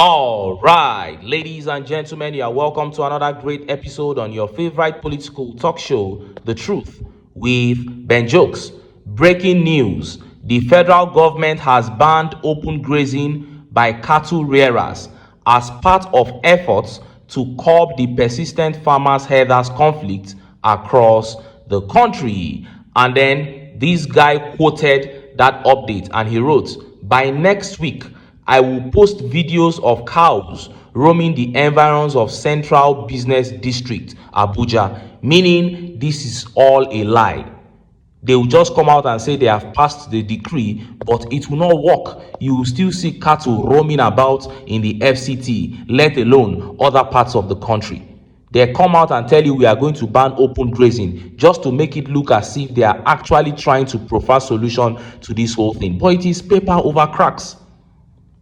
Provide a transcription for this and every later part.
All right, ladies and gentlemen, you are welcome to another great episode on your favorite political talk show, The Truth with Ben Jokes. Breaking news: the federal government has banned open grazing by cattle rearers as part of efforts to curb the persistent farmers-herders conflict across the country. And then this guy quoted that update and he wrote, "By next week, I will post videos of cows roaming the environs of Central Business District, Abuja," meaning this is all a lie. They will just come out and say they have passed the decree, but it will not work. You will still see cattle roaming about in the FCT, let alone other parts of the country. They come out and tell you we are going to ban open grazing just to make it look as if they are actually trying to provide solution to this whole thing. But it is paper over cracks.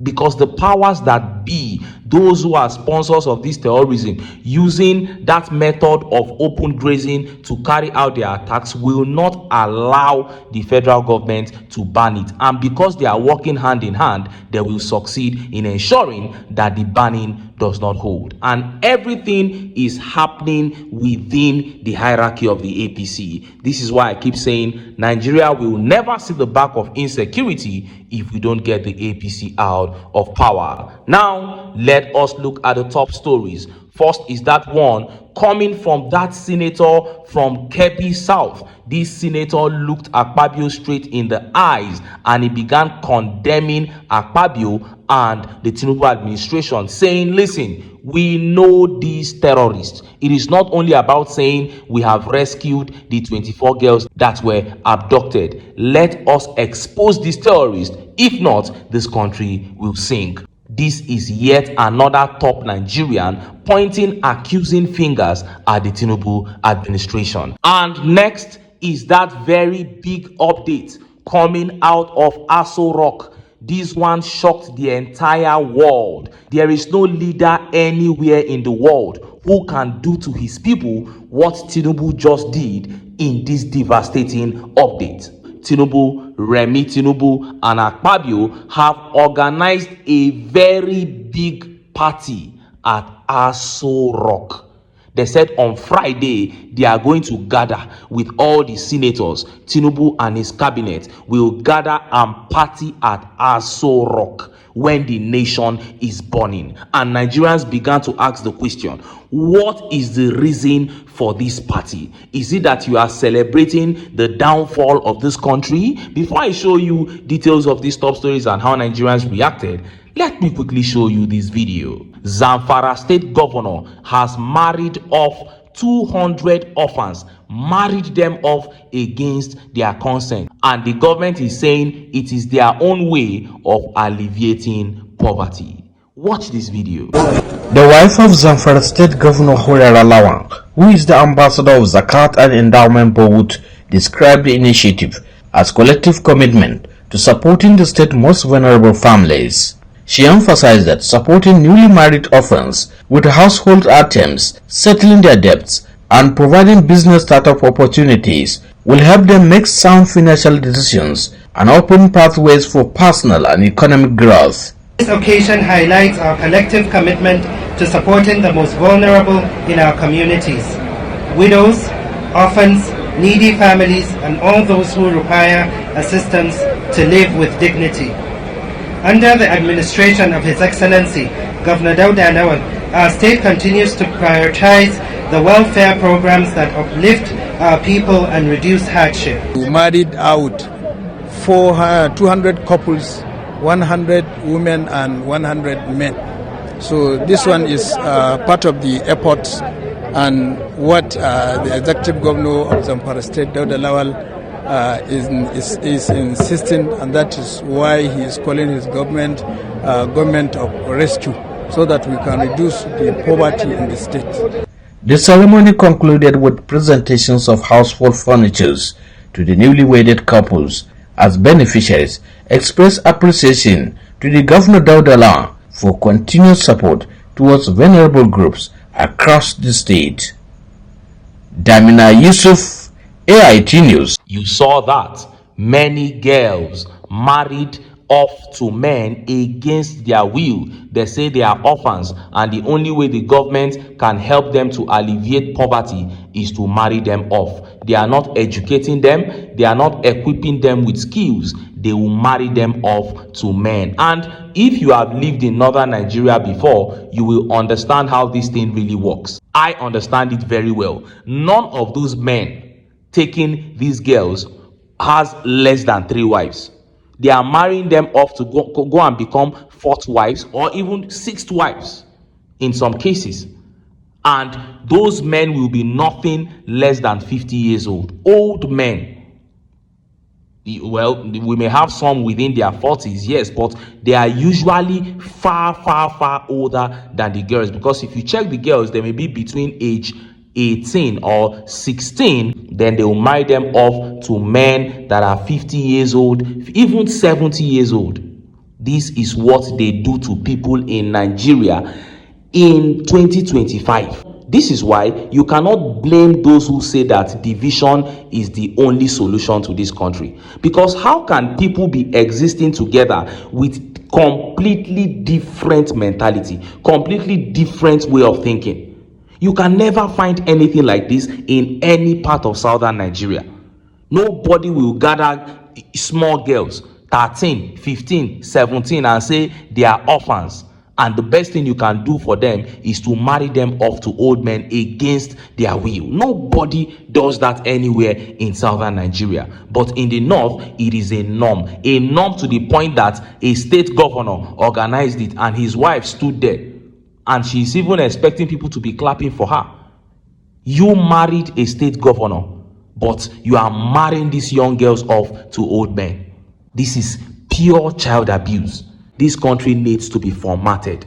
Because the powers that be, those who are sponsors of this terrorism, using that method of open grazing to carry out their attacks, will not allow the federal government to ban it. And because they are working hand in hand, they will succeed in ensuring that the banning does not hold. And everything is happening within the hierarchy of the APC. This is why I keep saying Nigeria will never see the back of insecurity if we don't get the APC out of power. Now, let us look at the top stories. First is that one coming from that senator from Kebbi South. This senator looked AKPABIO straight in the eyes and he began condemning AKPABIO and the Tinubu administration, saying, listen, we know these terrorists. It is not only about saying we have rescued the 24 girls that were abducted. Let us expose these terrorists. If not, this country will sink. This is yet another top Nigerian pointing accusing fingers at the Tinubu administration. And next is that very big update coming out of Aso Rock. This one shocked the entire world. There is no leader anywhere in the world who can do to his people what Tinubu just did in this devastating update. Tinubu, REMI Tinubu, and AKPABIO have organized a very big party at Aso Rock. They said on Friday they are going to gather with all the senators. Tinubu and his cabinet will gather and party at Aso Rock when the nation is burning. And Nigerians began to ask the question, what is the reason for this party? Is it that you are celebrating the downfall of this country? Before I show you details of these top stories and how Nigerians reacted, let me quickly show you this video. Zamfara State Governor has married off 200 orphans, married them off against their consent. And the government is saying it is their own way of alleviating poverty. Watch this video. The wife of Zamfara State Governor Horera Lawang, who is the ambassador of Zakat and Endowment Board, described the initiative as collective commitment to supporting the state's most vulnerable families. She emphasized that supporting newly married orphans with household items, settling their debts, and providing business startup opportunities will help them make sound financial decisions and open pathways for personal and economic growth. This occasion highlights our collective commitment to supporting the most vulnerable in our communities: widows, orphans, needy families, and all those who require assistance to live with dignity. Under the administration of His Excellency Governor Dauda Lawal, our state continues to prioritize the welfare programs that uplift our people and reduce hardship. We married out 200 couples, 100 women and 100 men. So this one is part of the efforts and what the executive governor of Zamfara State, Dauda Lawal, is insisting, and that is why he is calling his government government of rescue, so that we can reduce the poverty in the state. The ceremony concluded with presentations of household furniture to the newly wedded couples as beneficiaries expressed appreciation to the Governor Dauda Lawal for continued support towards vulnerable groups across the state. Damina Yusuf, AIT News. You saw that many girls married off to men against their will. They say they are orphans, and the only way the government can help them to alleviate poverty is to marry them off. They are not educating them, they are not equipping them with skills. They will marry them off to men. And if you have lived in northern Nigeria before, you will understand how this thing really works. I understand it very well. None of those men taking these girls has less than 3 wives. They are marrying them off to go and become 4th wives or even 6th wives in some cases. And those men will be nothing less than 50 years old men. Well, we may have some within their 40s, yes, but they are usually far older than the girls, because if you check the girls, they may be between age 18 or 16, then they will marry them off to men that are 50 years old, even 70 years old. This is what they do to people in Nigeria in 2025. This is why you cannot blame those who say that division is the only solution to this country. Because how can people be existing together with completely different mentality, completely different way of thinking? You can never find anything like this in any part of southern Nigeria. Nobody will gather small girls, 13, 15, 17, and say they are orphans. And the best thing you can do for them is to marry them off to old men against their will. Nobody does that anywhere in southern Nigeria. But in the north, it is a norm. A norm to the point that a state governor organized it and his wife stood there. And she's even expecting people to be clapping for her. You married a state governor, but you are marrying these young girls off to old men. This is pure child abuse. This country needs to be formatted.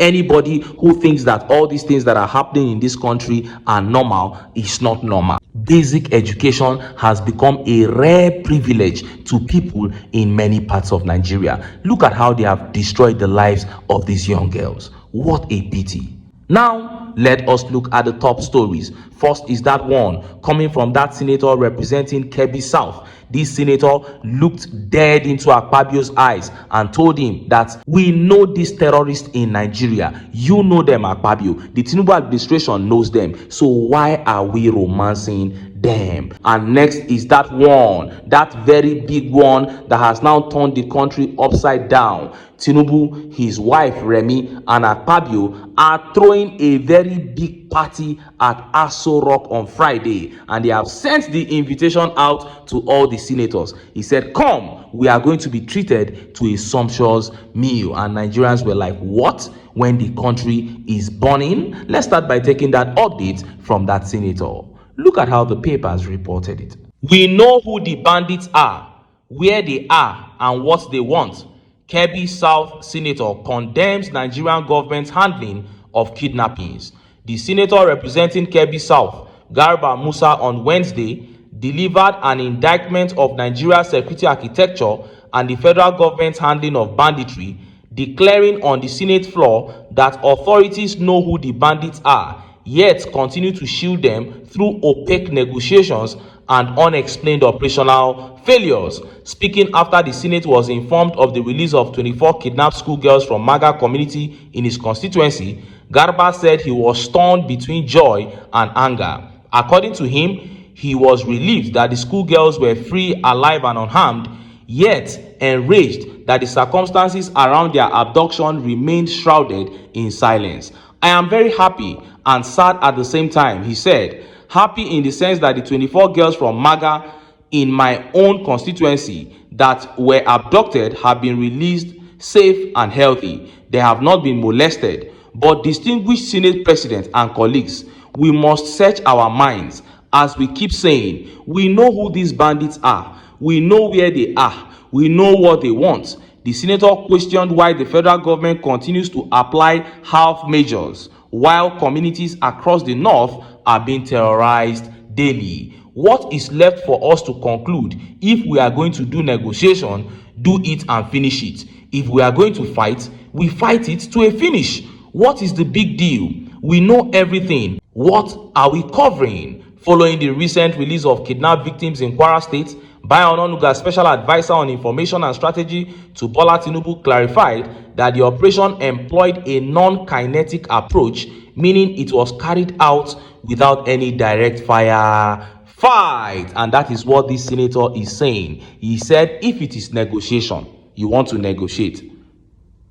Anybody who thinks that all these things that are happening in this country are normal is not normal. Basic education has become a rare privilege to people in many parts of Nigeria. Look at how they have destroyed the lives of these young girls. What a pity. Now, let us look at the top stories. First is that one coming from that senator representing Kebbi South. This senator looked dead into AKPABIO's eyes and told him that we know these terrorists in Nigeria. You know them, AKPABIO. The Tinubu administration knows them. So why are we romancing them? And next is that one, that very big one that has now turned the country upside down. Tinubu, his wife REMI, and AKPABIO are throwing a very big party at Aso Rock on Friday, and they have sent the invitation out to all the senators. He said, come, we are going to be treated to a sumptuous meal. And Nigerians were like, what? When the country is burning? Let's start by taking that update from that senator. Look at how the papers reported it. We know who the bandits are, where they are, and what they want. Kebbi South senator condemns Nigerian government's handling of kidnappings. The senator representing Kebbi South, Garba Musa, on Wednesday delivered an indictment of Nigeria's security architecture and the federal government's handling of banditry, declaring on the Senate floor that authorities know who the bandits are, yet continue to shield them through opaque negotiations and unexplained operational failures. Speaking after the Senate was informed of the release of 24 kidnapped schoolgirls from Maga community in his constituency, Garba said he was torn between joy and anger. According to him, he was relieved that the schoolgirls were free, alive, and unharmed, yet enraged that the circumstances around their abduction remained shrouded in silence. I am very happy and sad at the same time, he said. Happy in the sense that the 24 girls from Maga in my own constituency that were abducted have been released safe and healthy. They have not been molested. But distinguished Senate President and colleagues, we must search our minds. As we keep saying, we know who these bandits are. We know where they are. We know what they want. The senator questioned why the federal government continues to apply half measures while communities across the north are being terrorized daily. What is left for us to conclude? If we are going to do negotiation, do it and finish it. If we are going to fight, we fight it to a finish. What is the big deal? We know everything. What are we covering? Following the recent release of kidnapped victims in Kwara State, Bayo Ononuga, special advisor on information and strategy to Bola Tinubu, clarified that the operation employed a non-kinetic approach, meaning it was carried out without any direct fire fight. And that is what this senator is saying. He said, if it is negotiation, you want to negotiate,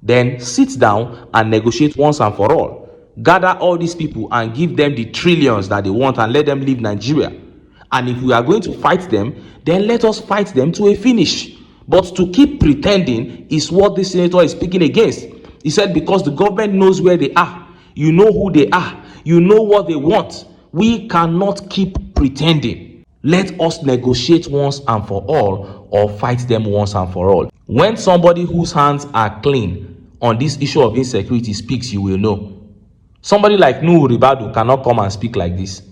then sit down and negotiate once and for all. Gather all these people and give them the trillions that they want and let them leave Nigeria. And if we are going to fight them, then let us fight them to a finish. But to keep pretending is what this senator is speaking against. He said, because the government knows where they are, you know who they are, you know what they want. We cannot keep pretending. Let us negotiate once and for all, or fight them once and for all. When somebody whose hands are clean on this issue of insecurity speaks, you will know. Somebody like Nuhu Ribadu cannot come and speak like this.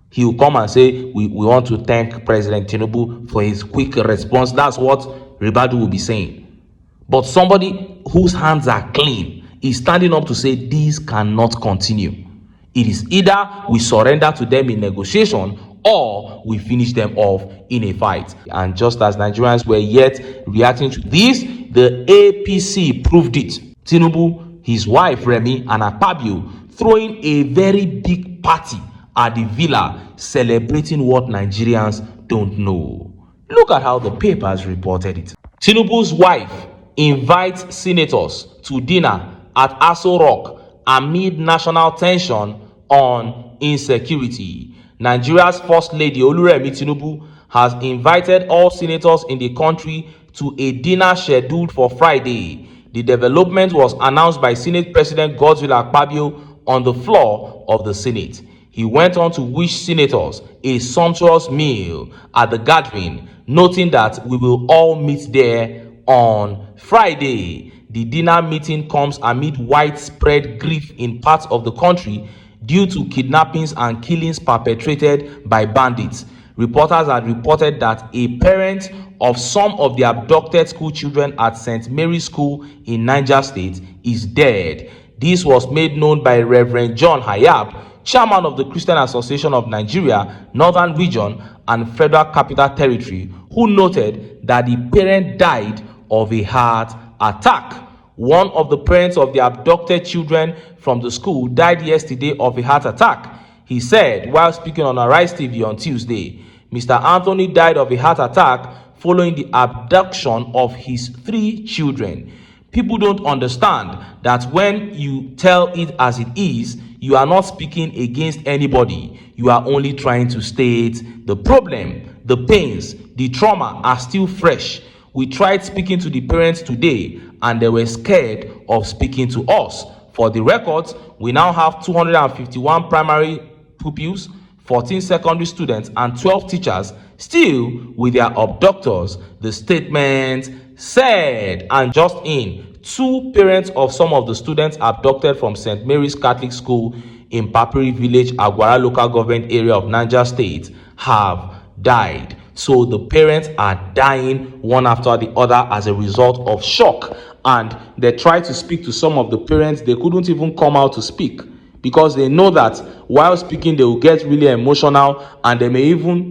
He will come and say, we want to thank President Tinubu for his quick response. That's what Ribadu will be saying. But somebody whose hands are clean is standing up to say, this cannot continue. It is either we surrender to them in negotiation or we finish them off in a fight. And just as Nigerians were yet reacting to this, the APC proved it. Tinubu, his wife REMI, and AKPABIO throwing a very big party at the villa, celebrating what Nigerians don't know. Look at how the papers reported it. Tinubu's wife invites senators to dinner at Aso Rock amid national tension on insecurity. Nigeria's First Lady Oluremi Tinubu has invited all senators in the country to a dinner scheduled for Friday. The development was announced by Senate President Godswill Akpabio on the floor of the Senate. He went on to wish senators a sumptuous meal at the gathering, noting that we will all meet there on Friday. The dinner meeting comes amid widespread grief in parts of the country due to kidnappings and killings perpetrated by bandits. Reporters had reported that a parent of some of the abducted school children at St. Mary's School in Niger State is dead. This was made known by Reverend John Hayab, chairman of the Christian Association of Nigeria, Northern Region and Federal Capital Territory, who noted that the parent died of a heart attack. One of the parents of the abducted children from the school died yesterday of a heart attack. He said while speaking on Arise TV on Tuesday, Mr. Anthony died of a heart attack following the abduction of his 3 children. People don't understand that when you tell it as it is, you are not speaking against anybody. You are only trying to state the problem. The pains, the trauma are still fresh. We tried speaking to the parents today and they were scared of speaking to us. For the records, we now have 251 primary pupils, 14 secondary students and 12 teachers still with their abductors, the statement said. And just in, 2 parents of some of the students abducted from St. Mary's Catholic School in Papiri Village, Agwara local government area of Niger State have died. So the parents are dying one after the other as a result of shock. And they tried to speak to some of the parents. They couldn't even come out to speak because they know that while speaking, they will get really emotional and they may even,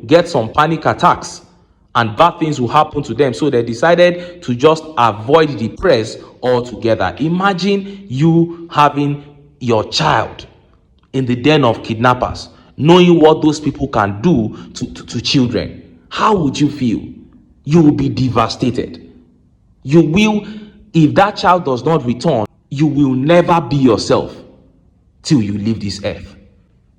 get some panic attacks and bad things will happen to them. So they decided to just avoid the press altogether. Imagine you having your child in the den of kidnappers, knowing what those people can do to children. How would you feel? You will be devastated. You will, if that child does not return, you will never be yourself till you leave this earth.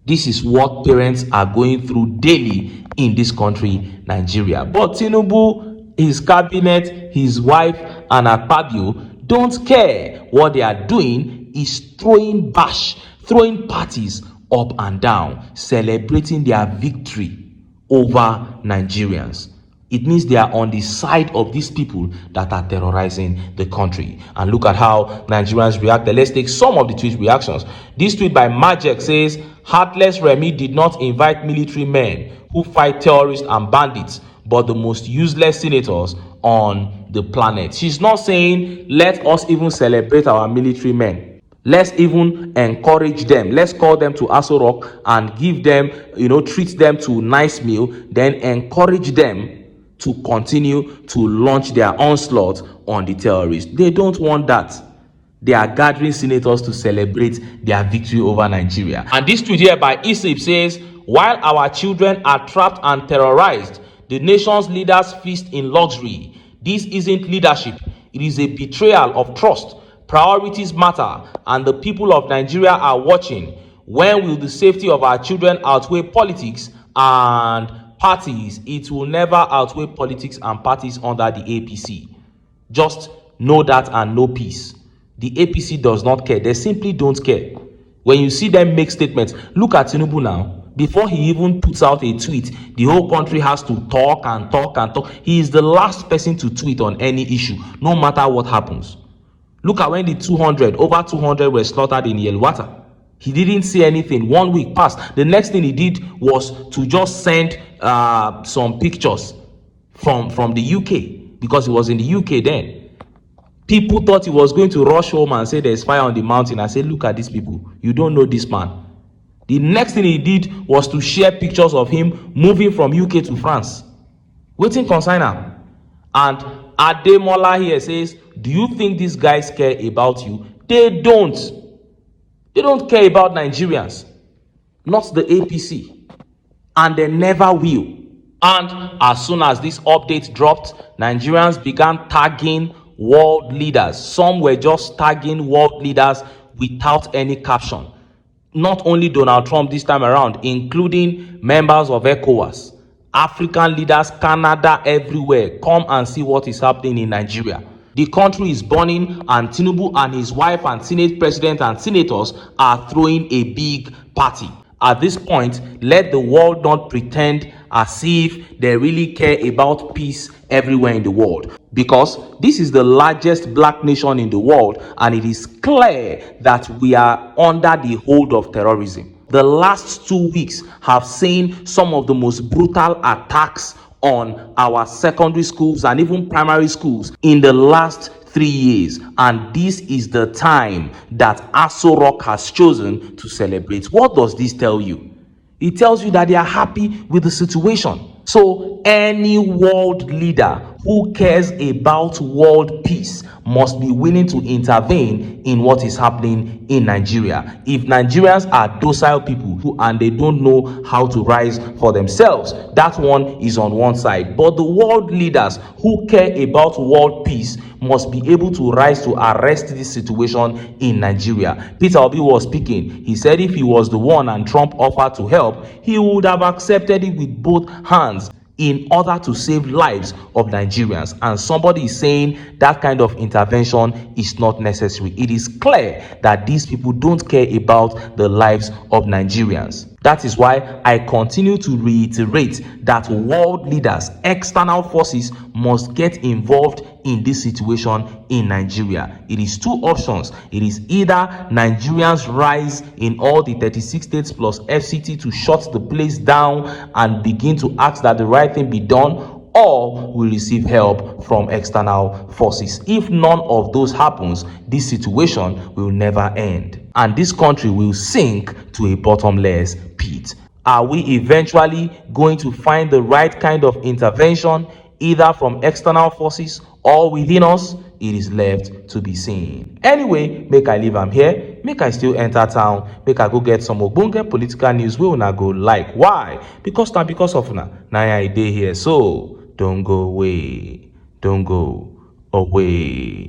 This is what parents are going through daily in this country, Nigeria. But Tinubu, his cabinet, his wife, and AKPABIO don't care. What they are doing is throwing parties up and down, celebrating their victory over Nigerians. It means they are on the side of these people that are terrorizing the country. And look at how Nigerians reacted. Let's take some of the tweet reactions. This tweet by Majek says, "Heartless Remi did not invite military men who fight terrorists and bandits, but the most useless senators on the planet." She's not saying, let us even celebrate our military men. Let's even encourage them. Let's call them to Aso Rock and give them, treat them to nice meal, then encourage them to continue to launch their onslaught on the terrorists. They don't want that. They are gathering senators to celebrate their victory over Nigeria. And this tweet here by Isip says, while our children are trapped and terrorized, the nation's leaders feast in luxury. This isn't leadership. It is a betrayal of trust. Priorities matter, and the people of Nigeria are watching. When will the safety of our children outweigh politics and parties? It will never outweigh politics and parties under the APC. Just know that and know peace. The APC does not care. They simply don't care. When you see them make statements, look at Tinubu now. Before he even puts out a tweet, the whole country has to talk and talk and talk. He is the last person to tweet on any issue, no matter what happens. Look at when the over 200 were slaughtered in Yelwata. He didn't say anything. 1 week passed. The next thing he did was to just send some pictures from the UK, because he was in the UK then. People thought he was going to rush home and say there's fire on the mountain. I said, look at these people. You don't know this man. The next thing he did was to share pictures of him moving from UK to France. Waiting consigner. And Ademola here says, do you think these guys care about you? They don't. They don't care about Nigerians. Not the APC. And they never will. And as soon as this update dropped, Nigerians began tagging world leaders. Some were just tagging world leaders without any caption. Not only Donald Trump this time around, including members of ECOWAS, African leaders, Canada, everywhere. Come and see what is happening in Nigeria. The country is burning, and Tinubu and his wife and Senate president and senators are throwing a big party. At this point, let the world not pretend as if they really care about peace everywhere in the world, because this is the largest black nation in the world, and it is clear that we are under the hold of terrorism. The last 2 weeks have seen some of the most brutal attacks on our secondary schools and even primary schools in the last 3 years, and this is the time that Aso Rock has chosen to celebrate. What does this tell you? It tells you that they are happy with the situation. So any world leader who cares about world peace must be willing to intervene in what is happening in Nigeria. If Nigerians are docile people and they don't know how to rise for themselves, that one is on one side. But the world leaders who care about world peace must be able to rise to arrest this situation in Nigeria. Peter Obi was speaking. He said if he was the one and Trump offered to help, he would have accepted it with both hands in order to save lives of Nigerians. And somebody is saying that kind of intervention is not necessary. It is clear that these people don't care about the lives of Nigerians. That is why I continue to reiterate that world leaders, external forces must get involved in this situation in Nigeria. It is two options. It is either Nigerians rise in all the 36 states plus FCT to shut the place down and begin to ask that the right thing be done, or we receive help from external forces. If none of those happens, this situation will never end, and this country will sink to a bottomless pit. Are we eventually going to find the right kind of intervention, either from external forces or within us? It is left to be seen. Anyway, make I leave am here, make I still enter town, make I go get some ogbonge political news wey una go like. Why? Because of una na I dey here. So don't go away, don't go away.